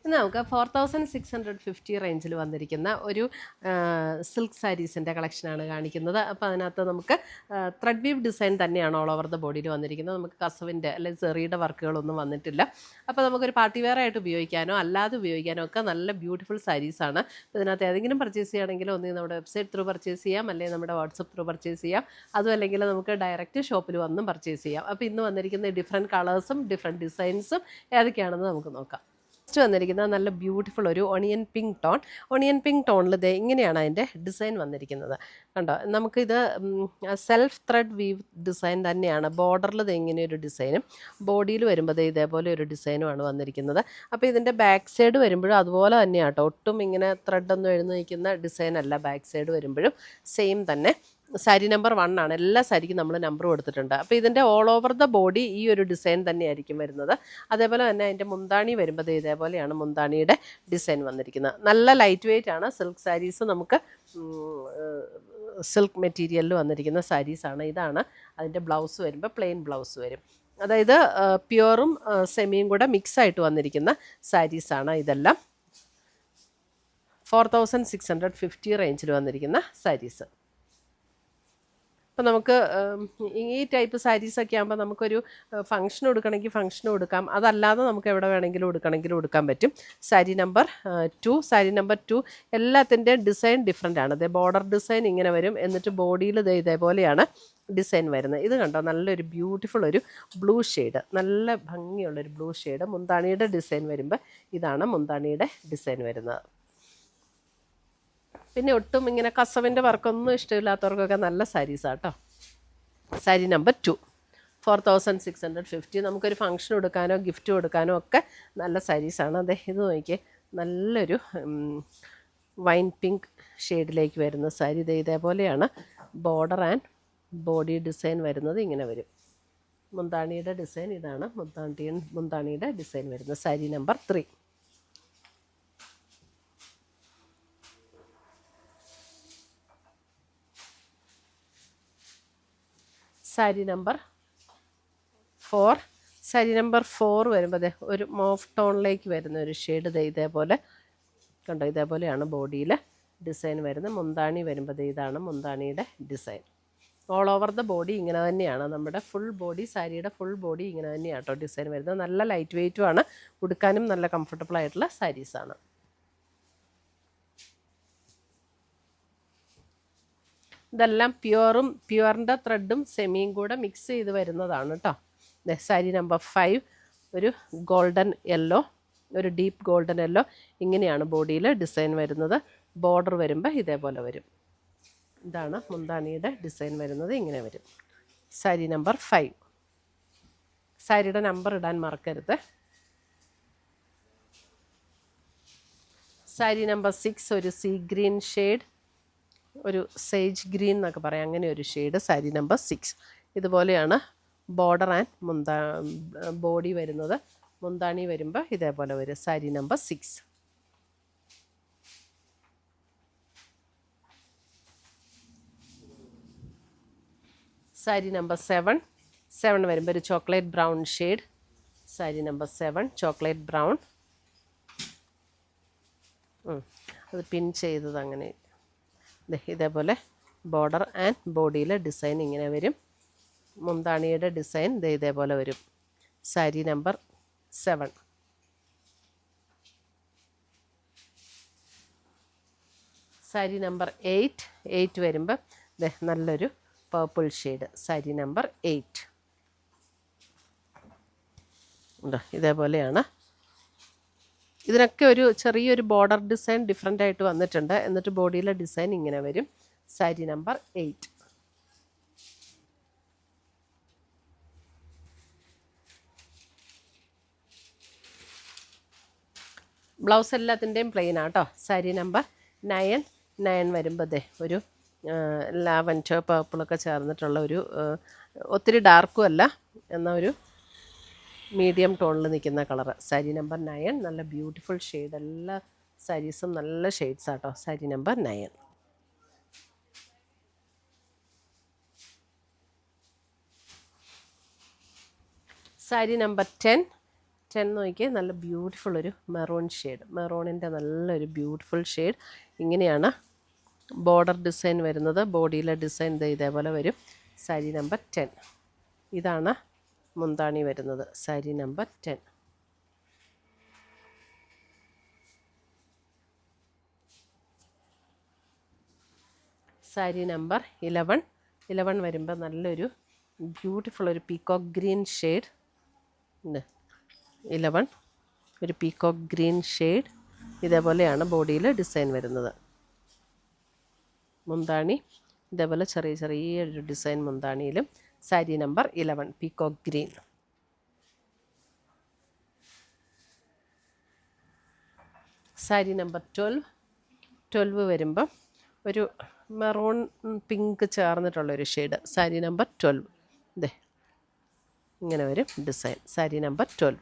ഇന്ന് നമുക്ക് 4650 റേഞ്ചിൽ വന്നിരിക്കുന്ന ഒരു സിൽക്ക് സാരീസിൻ്റെ കളക്ഷനാണ് കാണിക്കുന്നത്. അപ്പോൾ അതിനകത്ത് നമുക്ക് ത്രെഡ് വീവ് ഡിസൈൻ തന്നെയാണ് ഓൾ ഓവർ ദ ബോഡിയിൽ വന്നിരിക്കുന്നത്. നമുക്ക് കസവിൻ്റെ അല്ലെങ്കിൽ ചെറിയുടെ വർക്കുകളൊന്നും വന്നിട്ടില്ല. അപ്പോൾ നമുക്കൊരു പാർട്ടി വെയർ ആയിട്ട് ഉപയോഗിക്കാനോ അല്ലാതെ ഉപയോഗിക്കാനോ ഒക്കെ നല്ല ബ്യൂട്ടിഫുൾ സാരീസാണ്. ഇതിനകത്ത് ഏതെങ്കിലും പർച്ചേസ് ചെയ്യുകയാണെങ്കിൽ ഒന്നുകിൽ നമ്മുടെ വെബ്സൈറ്റ് ത്രൂ പർച്ചേസ് ചെയ്യാം, അല്ലെങ്കിൽ നമ്മുടെ വാട്സപ്പ് ത്രൂ പർച്ചേസ് ചെയ്യാം, അതും അല്ലെങ്കിൽ നമുക്ക് ഡയറക്റ്റ് ഷോപ്പിൽ വന്നും പർച്ചേസ് ചെയ്യാം. അപ്പോൾ ഇന്ന് വന്നിരിക്കുന്ന ഡിഫറെൻറ്റ് കളേഴ്സും ഡിഫറെൻറ്റ് ഡിസൈൻസും ഏതൊക്കെയാണെന്ന് നമുക്ക് നോക്കാം. ഫസ്റ്റ് വന്നിരിക്കുന്നത് നല്ല ബ്യൂട്ടിഫുൾ ഒരു ഒണിയൻ പിങ്ക് ടോണിൽ ഇങ്ങനെയാണ് അതിൻ്റെ ഡിസൈൻ വന്നിരിക്കുന്നത്. കണ്ടോ, നമുക്കിത് സെൽഫ് ത്രെഡ് വീവ് ഡിസൈൻ തന്നെയാണ്. ബോർഡറിൽ ഇങ്ങനെ ഒരു ഡിസൈനും ബോഡിയിൽ വരുമ്പോൾ ഇതേപോലെ ഒരു ഡിസൈനുമാണ് വന്നിരിക്കുന്നത്. അപ്പോൾ ഇതിൻ്റെ ബാക്ക് സൈഡ് വരുമ്പോഴും അതുപോലെ തന്നെയാണ് കേട്ടോ. ഒട്ടും ഇങ്ങനെ ത്രെഡൊന്നും എഴുതി നിൽക്കുന്ന ഡിസൈനല്ല. ബാക്ക് സൈഡ് വരുമ്പോഴും സെയിം തന്നെ. സാരി നമ്പർ 1 ആണ്. എല്ലാ സാരിക്കും നമ്മൾ നമ്പർ കൊടുത്തിട്ടുണ്ട്. അപ്പോൾ ഇതിൻ്റെ ഓൾ ഓവർ ദ ബോഡി ഈ ഒരു ഡിസൈൻ തന്നെയായിരിക്കും വരുന്നത്. അതേപോലെ തന്നെ അതിൻ്റെ മുന്താണി വരുമ്പോൾ ഇതേപോലെയാണ് മുന്താണിയുടെ ഡിസൈൻ വന്നിരിക്കുന്നത്. നല്ല ലൈറ്റ് വെയ്റ്റ് ആണ്. സിൽക്ക് സാരീസ് നമുക്ക് സിൽക്ക് മെറ്റീരിയലിൽ വന്നിരിക്കുന്ന സാരീസാണ്. ഇതാണ് അതിൻ്റെ ബ്ലൗസ് വരുമ്പോൾ പ്ലെയിൻ ബ്ലൗസ് വരും. അതായത് പ്യുവറും സെമിയും കൂടെ മിക്സായിട്ട് വന്നിരിക്കുന്ന സാരീസാണ് ഇതെല്ലാം. 4650 റേഞ്ചിൽ വന്നിരിക്കുന്ന സാരീസ്. അപ്പോൾ നമുക്ക് ഈ ടൈപ്പ് സാരീസൊക്കെ ആകുമ്പോൾ നമുക്കൊരു ഫംഗ്ഷൻ കൊടുക്കണമെങ്കിൽ ഫംഗ്ഷനും കൊടുക്കാം, അതല്ലാതെ നമുക്ക് എവിടെ വേണമെങ്കിലും കൊടുക്കാൻ പറ്റും. സാരി നമ്പർ 2 എല്ലാത്തിൻ്റെയും ഡിസൈൻ ഡിഫറെൻ്റ് ആണ്. അതേ ബോർഡർ ഡിസൈൻ ഇങ്ങനെ വരും, എന്നിട്ട് ബോഡിയിൽ ഇതേപോലെയാണ് ഡിസൈൻ വരുന്നത്. ഇത് കണ്ടോ, നല്ലൊരു ബ്യൂട്ടിഫുൾ ഒരു ബ്ലൂ ഷെയ്ഡ്, നല്ല ഭംഗിയുള്ളൊരു ബ്ലൂ ഷെയ്ഡ്. മുന്താണിയുടെ ഡിസൈൻ വരുമ്പോൾ ഇതാണ് മുന്താണിയുടെ ഡിസൈൻ വരുന്നത്. പിന്നെ ഒട്ടും ഇങ്ങനെ കസവിൻ്റെ വർക്കൊന്നും ഇഷ്ടമില്ലാത്തവർക്കൊക്കെ നല്ല സാരീസാണ് കേട്ടോ. സാരി നമ്പർ 2 4650. നമുക്കൊരു ഫംഗ്ഷൻ കൊടുക്കാനോ ഗിഫ്റ്റ് കൊടുക്കാനോ ഒക്കെ നല്ല സാരീസാണ്. അതെ, ഇത് നോക്കിയേ, നല്ലൊരു വൈൻ പിങ്ക് ഷെയ്ഡിലേക്ക് വരുന്ന സാരി. ഇതേപോലെയാണ് ബോർഡർ ആൻഡ് ബോഡി ഡിസൈൻ വരുന്നത്. ഇങ്ങനെ വരും. മുന്താണിയുടെ ഡിസൈൻ ഇതാണ്. മുന്താണിയുടെ ഡിസൈൻ വരുന്നത്. സാരി നമ്പർ 3. സാരി നമ്പർ 4 വരുമ്പോൾ ഒരു മോഫ് ടോണിലേക്ക് വരുന്ന ഒരു ഷെയ്ഡ്. ഇതേപോലെ കണ്ടോ, ഇതേപോലെയാണ് ബോഡിയിൽ ഡിസൈൻ വരുന്നത്. മുന്താണി വരുമ്പോൾ ഇതാണ് മുന്താണിയുടെ design. All over the body ഇങ്ങനെ തന്നെയാണ്. നമ്മുടെ ഫുൾ ബോഡി, സാരിയുടെ ഫുൾ ബോഡി ഇങ്ങനെ തന്നെയാണ് കേട്ടോ ഡിസൈൻ വരുന്നത്. നല്ല ലൈറ്റ് വെയ്റ്റുമാണ്, ഉടുക്കാനും നല്ല കംഫർട്ടബിൾ ആയിട്ടുള്ള സാരീസാണ്. ഇതെല്ലാം പ്യുവറിൻ്റെ ത്രെഡും സെമിയും കൂടെ മിക്സ് ചെയ്ത് വരുന്നതാണ് കേട്ടോ. സാരി നമ്പർ 5 ഒരു ഗോൾഡൻ യെല്ലോ, ഒരു ഡീപ്പ് ഗോൾഡൻ യെല്ലോ. ഇങ്ങനെയാണ് ബോഡിയിൽ ഡിസൈൻ വരുന്നത്. ബോർഡർ വരുമ്പോൾ ഇതേപോലെ വരും. ഇതാണ് മുന്താണിയുടെ ഡിസൈൻ വരുന്നത്. ഇങ്ങനെ വരും. സാരി നമ്പർ 5. സാരിയുടെ നമ്പർ ഇടാൻ മറക്കരുത്. സാരി നമ്പർ 6 ഒരു സീ ഗ്രീൻ ഷെയ്ഡ്, ഒരു സേജ് ഗ്രീൻ എന്നൊക്കെ പറയാം, അങ്ങനെ ഒരു ഷെയ്ഡ്. സാരി നമ്പർ 6. ഇതുപോലെയാണ് ബോർഡർ ആൻഡ് ബോഡി വരുന്നത്. മുന്താണി വരുമ്പോൾ ഇതേപോലെ വരും. സാരി നമ്പർ 6. സാരി നമ്പർ 7 വരുമ്പോൾ ഒരു chocolate brown shade. Sari number 7 chocolate brown. അത് പിൻ ചെയ്തത് അങ്ങനെ. ഇതേപോലെ ബോർഡർ ആൻഡ് ബോഡിയിലെ ഡിസൈൻ ഇങ്ങനെ വരും. മുന്താണിയുടെ ഡിസൈൻ ഇതേപോലെ വരും. സാരി നമ്പർ 7. സാരി നമ്പർ 8 വരുമ്പോൾ നല്ലൊരു പർപ്പിൾ ഷെയ്ഡ്. സാരി നമ്പർ 8 ഉണ്ടോ, ഇതേപോലെയാണ്. ഇതിനൊക്കെ ഒരു ചെറിയൊരു ബോർഡർ ഡിസൈൻ ഡിഫറെൻ്റ് ആയിട്ട് വന്നിട്ടുണ്ട്. എന്നിട്ട് ബോഡിയിലെ ഡിസൈൻ ഇങ്ങനെ വരും. സാരി നമ്പർ 8. ബ്ലൗസ് എല്ലാത്തിൻ്റെയും പ്ലെയിൻ ആട്ടോ. സാരി നമ്പർ 9 വരുമ്പോൾ ഒരു ലാവൻഡർ പർപ്പിളൊക്കെ ചേർന്നിട്ടുള്ള ഒരു ഒത്തിരി ഡാർക്കും അല്ല എന്നാൽ ഒരു മീഡിയം ടോണിൽ നിൽക്കുന്ന കളറ്. സാരി നമ്പർ 9 നല്ല ബ്യൂട്ടിഫുൾ ഷെയ്ഡ്. എല്ലാ സാരീസും നല്ല ഷെയ്ഡ്സ് ആട്ടോ. സാരി നമ്പർ 9. സാരി നമ്പർ 10 10 നോക്കിയാൽ നല്ല ബ്യൂട്ടിഫുൾ ഒരു മെറൂൺ ഷെയ്ഡ്, മെറൂണിൻ്റെ നല്ലൊരു ബ്യൂട്ടിഫുൾ ഷെയ്ഡ്. ഇങ്ങനെയാണ് ബോർഡർ ഡിസൈൻ വരുന്നത്. ബോഡിയിലെ ഡിസൈൻ ഇതേപോലെ വരും. സാരി നമ്പർ 10. ഇതാണ് മുന്താണി വരുന്നത്. സാരി നമ്പർ 10. സാരി നമ്പർ 11. 11 വരുമ്പോൾ നല്ലൊരു ബ്യൂട്ടിഫുൾ ഒരു പീകോക്ക് ഗ്രീൻ ഷെയ്ഡ് ഉണ്ട്. 11 ഒരു പീകോക്ക് ഗ്രീൻ ഷെയ്ഡ്. ഇതേപോലെയാണ് ബോഡിയിൽ ഡിസൈൻ വരുന്നത്. മുന്താണി ഇതേപോലെ ചെറിയ ചെറിയൊരു ഡിസൈൻ മുന്താണിയിലും. Sari number 11 peacock green. Sari number 12. 12 വരുമ്പം ഒരു മെറൂൺ പിങ്ക് ചേർന്നിട്ടുള്ളൊരു ഷെയ്ഡ്. സാരി നമ്പർ 12. ഇതേ ഇങ്ങനെ വരും ഡിസൈൻ. സാരി നമ്പർ 12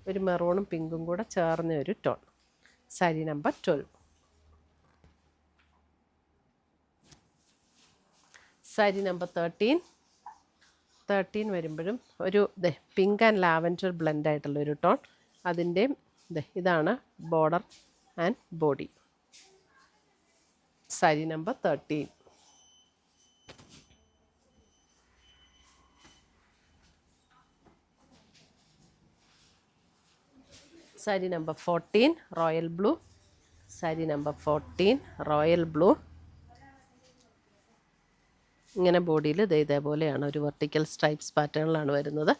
ഒരു മെറൂണും പിങ്കും കൂടെ ചേർന്ന ഒരു tone. Sari number 12. Sari number 13. 13 വരുമ്പോഴും ഒരു പിങ്ക് ആൻഡ് ലാവൻഡർ ബ്ലെൻഡ് ആയിട്ടുള്ളൊരു ടോൺ. അതിൻ്റെ ഇതാണ് border and body. Sari number 13. Sari number 14 royal blue. Sari number 14 royal blue. ഇങ്ങനെ ബോഡിയിൽ ഇതേപോലെയാണ് ഒരു വെർട്ടിക്കൽ സ്ട്രൈപ്സ് പാറ്റേണിലാണ് വരുന്നത്.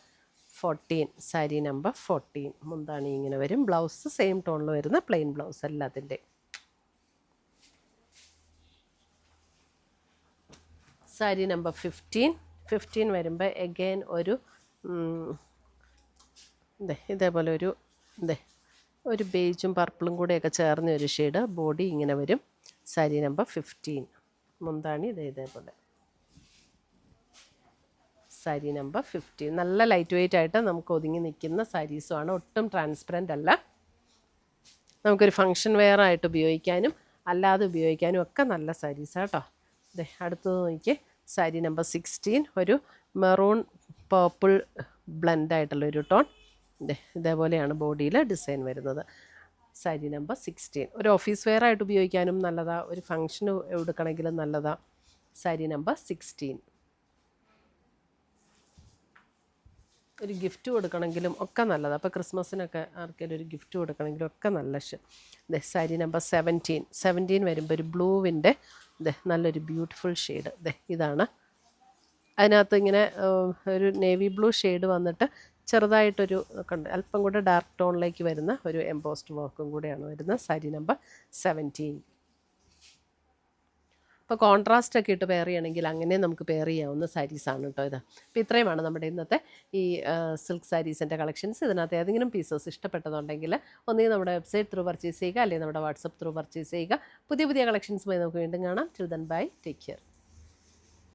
14 സാരി നമ്പർ 14. മുന്താണി ഇങ്ങനെ വരും. ബ്ലൗസ് സെയിം ടോണിൽ വരുന്ന പ്ലെയിൻ ബ്ലൗസ് എല്ലാത്തിൻ്റെ. സാരി നമ്പർ 15. 15 വരുമ്പോൾ എഗെയിൻ ഒരു ഇതേപോലെ ഒരു ബേജും പർപ്പിളും കൂടെയൊക്കെ ചേർന്ന ഒരു ഷെയ്ഡ്. ബോഡി ഇങ്ങനെ വരും. സാരി നമ്പർ 15. മുന്താണി ഇതേപോലെ. സാരി നമ്പർ 15. നല്ല ലൈറ്റ് വെയ്റ്റ് ആയിട്ട് നമുക്ക് ഒതുങ്ങി നിൽക്കുന്ന സാരീസുമാണ്. ഒട്ടും ട്രാൻസ്പെറൻ്റ് അല്ല. നമുക്കൊരു ഫങ്ഷൻ വെയർ ആയിട്ട് ഉപയോഗിക്കാനും അല്ലാതെ ഉപയോഗിക്കാനും ഒക്കെ നല്ല സാരീസാണ് കേട്ടോ. അടുത്തത് നോക്കിയേ. സാരി നമ്പർ 16 ഒരു മെറൂൺ പേർപ്പിൾ ബ്ലെൻഡായിട്ടുള്ളൊരു ടോൺ. ഇതേപോലെയാണ് ബോഡിയിൽ ഡിസൈൻ വരുന്നത്. സാരി നമ്പർ 16 ഒരു ഓഫീസ് വെയർ ആയിട്ട് ഉപയോഗിക്കാനും നല്ലതാണ്. ഒരു ഫങ്ഷന് എടുക്കണമെങ്കിലും നല്ലതാണ്. സാരി നമ്പർ 16 ഒരു ഗിഫ്റ്റ് കൊടുക്കണമെങ്കിലും ഒക്കെ നല്ലതാണ്. അപ്പോൾ ക്രിസ്മസിനൊക്കെ ആർക്കെങ്കിലും ഒരു ഗിഫ്റ്റ് കൊടുക്കണമെങ്കിലും ഒക്കെ നല്ല സാരി നമ്പർ 17. 17 വരുമ്പോൾ ഒരു ബ്ലൂവിൻ്റെ നല്ലൊരു ബ്യൂട്ടിഫുൾ ഷെയ്ഡ്. ഇതാണ്. അതിനകത്ത് ഇങ്ങനെ ഒരു നേവി ബ്ലൂ ഷെയ്ഡ് വന്നിട്ട് ചെറുതായിട്ടൊരു അല്പം കൂടെ ഡാർക്ക് ടോണിലേക്ക് വരുന്ന ഒരു എംബോസ്ഡ് വർക്കും കൂടെയാണ് വരുന്നത്. സാരി നമ്പർ 17. അപ്പോൾ കോൺട്രാസ്റ്റ് ഒക്കെ ഇട്ട് പെയർ ചെയ്യണമെങ്കിൽ അങ്ങനെ നമുക്ക് പെയർ ചെയ്യാവുന്ന സാരീസാണ് കേട്ടോ ഇത്. അപ്പോൾ ഇത്രയുമാണ് നമ്മുടെ ഇന്നത്തെ ഈ സിൽക്ക് സാരീസിൻ്റെ കളക്ഷൻസ്. ഇതിനകത്ത് ഏതെങ്കിലും പീസസ് ഇഷ്ടപ്പെട്ടതുണ്ടെങ്കിൽ ഒന്നുകിൽ നമ്മുടെ വെബ്സൈറ്റ് ത്രൂ പർച്ചേസ് ചെയ്യുക, അല്ലെങ്കിൽ നമ്മുടെ വാട്സപ്പ് ത്രൂ പർച്ചേസ് ചെയ്യുക. പുതിയ പുതിയ കളക്ഷൻസുമായി നമുക്ക് വീണ്ടും കാണാം. Till then bye, take care.